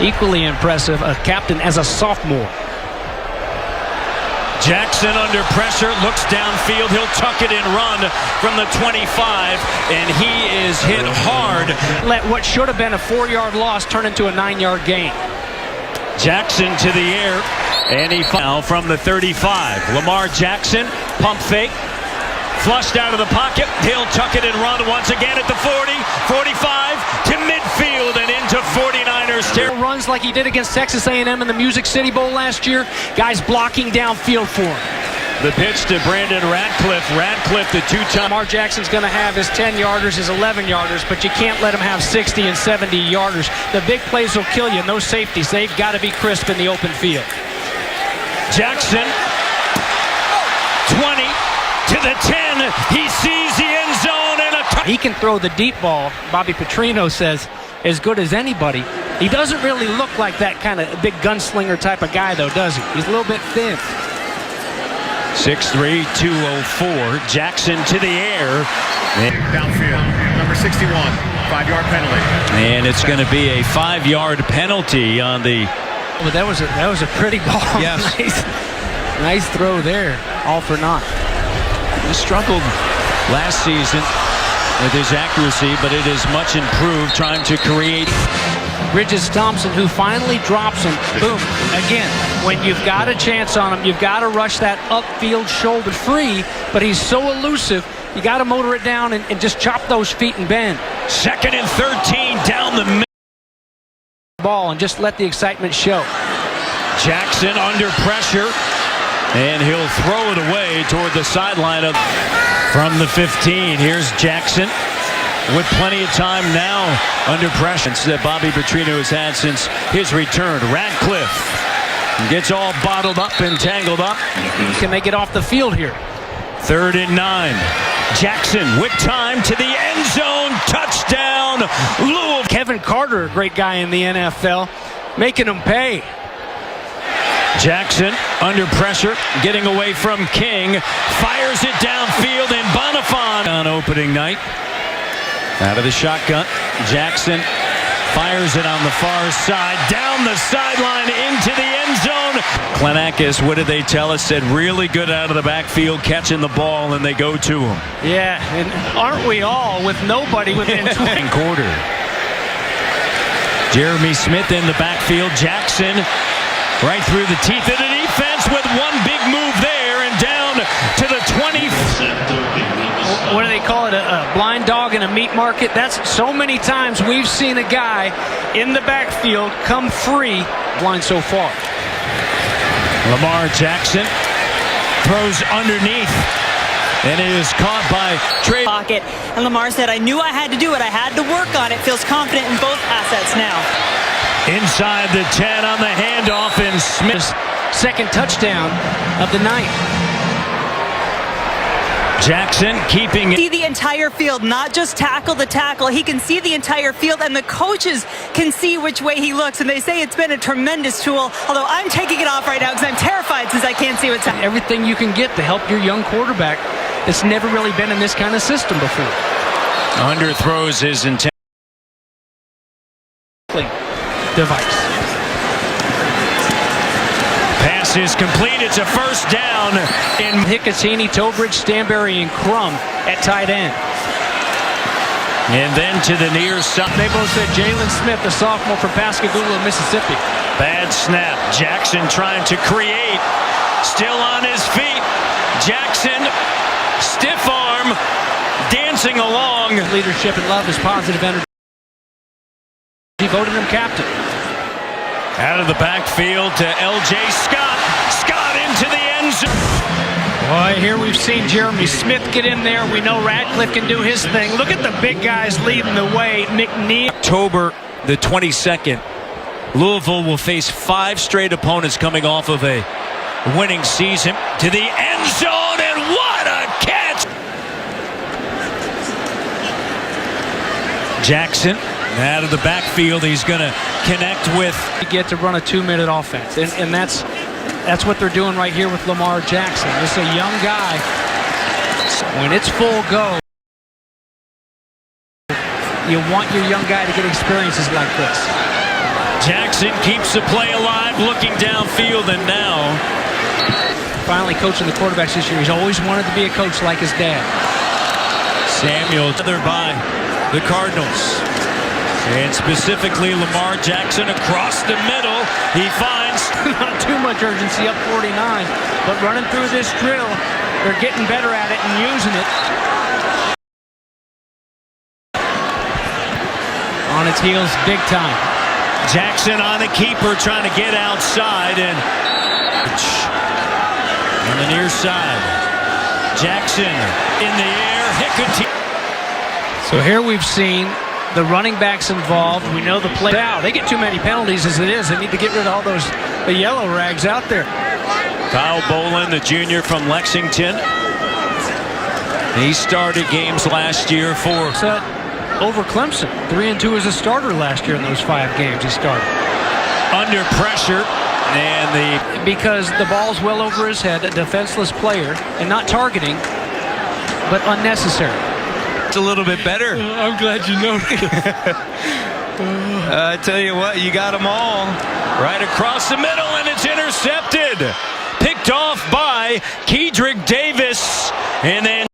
Equally impressive, a captain as a sophomore. Jackson under pressure, looks downfield. He'll tuck it and run from the 25, and he is hit hard. Let what should have been a 4-yard loss turn into a 9-yard gain. Jackson to the air, and he foul from the 35. Lamar Jackson, pump fake, flushed out of the pocket. He'll tuck it and run once again at the 40, 45, to midfield and into 49ers territory. Runs like he did against Texas A&M in the Music City Bowl last year. Guys blocking downfield for him. The pitch to Brandon Radcliffe. Radcliffe, the two-time. Lamar Jackson's going to have his 10-yarders, his 11-yarders, but you can't let him have 60 and 70-yarders. The big plays will kill you. No safeties. They've got to be crisp in the open field. Jackson, 20 to the 10. He sees the end zone and a. He can throw the deep ball, Bobby Petrino says, as good as anybody. He doesn't really look like that kind of big gunslinger type of guy, though, does he? He's a little bit thin. 6'3", 204. Jackson to the air. Downfield, number 61, 5-yard penalty. And it's going to be a 5-yard penalty on the. But that was a pretty ball. Yes. Nice throw there. All for naught. He struggled last season with his accuracy, but it is much improved trying to create. Bridges Thompson, who finally drops him. Boom. Again, when you've got a chance on him, you've got to rush that upfield shoulder free, but he's so elusive, you got to motor it down and just chop those feet and bend. 2nd and 13 down the middle. Ball and just let the excitement show. Jackson under pressure, and he'll throw it away toward the sideline from the 15. Here's Jackson with plenty of time now under pressure that Bobby Petrino has had since his return. Radcliffe gets all bottled up and tangled up. Can they get off the field here? 3rd and 9. Jackson with time to the end zone. Touchdown, Louisville. Kevin Carter, a great guy in the NFL, making them pay. Jackson under pressure, getting away from King, fires it downfield, and Bonifant on opening night. Out of the shotgun, Jackson fires it on the far side, down the sideline into the end zone. Klenakis, what did they tell us? Said really good out of the backfield, catching the ball, and they go to him. Yeah, and aren't we all with nobody within 20 quarter. Jeremy Smith in the backfield. Jackson right through the teeth of the defense with one big move there and down to the 20. What do they call it? A blind dog in a meat market? That's so many times we've seen a guy in the backfield come free. Blind so far. Lamar Jackson throws underneath, and it is caught by Trey. Pocket. And Lamar said, I knew I had to do it. I had to work on it. Feels confident in both assets now. Inside the 10 on the handoff, and Smith's second touchdown of the night. Jackson keeping it. See the entire field, not just tackle the tackle. He can see the entire field, and the coaches can see which way he looks, and they say it's been a tremendous tool, although I'm taking it off right now because I'm terrified since I can't see what's happening. Everything you can get to help your young quarterback. It's never really been in this kind of system before. Underthrows his intent. Device. Pass is complete. It's a first down in Hickassini, Tobridge, Stanberry, and Crum at tight end. And then to the near side. They both said Jalen Smith, the sophomore from Pascagoula, Mississippi. Bad snap. Jackson trying to create. Still on his feet. Jackson, stiff arm, dancing along. Leadership and love, his positive energy. He voted him captain. Out of the backfield to L.J. Scott. Scott into the end zone. Boy, here we've seen Jeremy Smith get in there. We know Radcliffe can do his thing. Look at the big guys leading the way. McNeil. October the 22nd. Louisville will face 5 straight opponents coming off of a winning season. To the end zone, and what a catch! Jackson. Out of the backfield, he's going to connect with. You get to run a 2-minute offense, and that's what they're doing right here with Lamar Jackson. This is a young guy. When it's full go, you want your young guy to get experiences like this. Jackson keeps the play alive, looking downfield, and now Finally coaching the quarterbacks this year. He's always wanted to be a coach like his dad. Samuel gathered by the Cardinals. And specifically Lamar Jackson across the middle. He finds Not too much urgency, up 49, but running through this drill, they're getting better at it and using it. On its heels big time. Jackson on the keeper trying to get outside and on the near side. Jackson in the air. Hickory. So here we've seen the running backs involved. We know the play. Now they get too many penalties as it is. They need to get rid of all the yellow rags out there. Kyle Bolin, the junior from Lexington. He started games last year for Over Clemson, 3-2 as a starter last year in those 5 games he started. under pressure. And because the ball's well over his head, a defenseless player, and not targeting, but unnecessary. It's a little bit better. I'm glad you noticed. I tell you what, you got them all. right across the middle, and it's intercepted. Picked off by Kedrick Davis. And then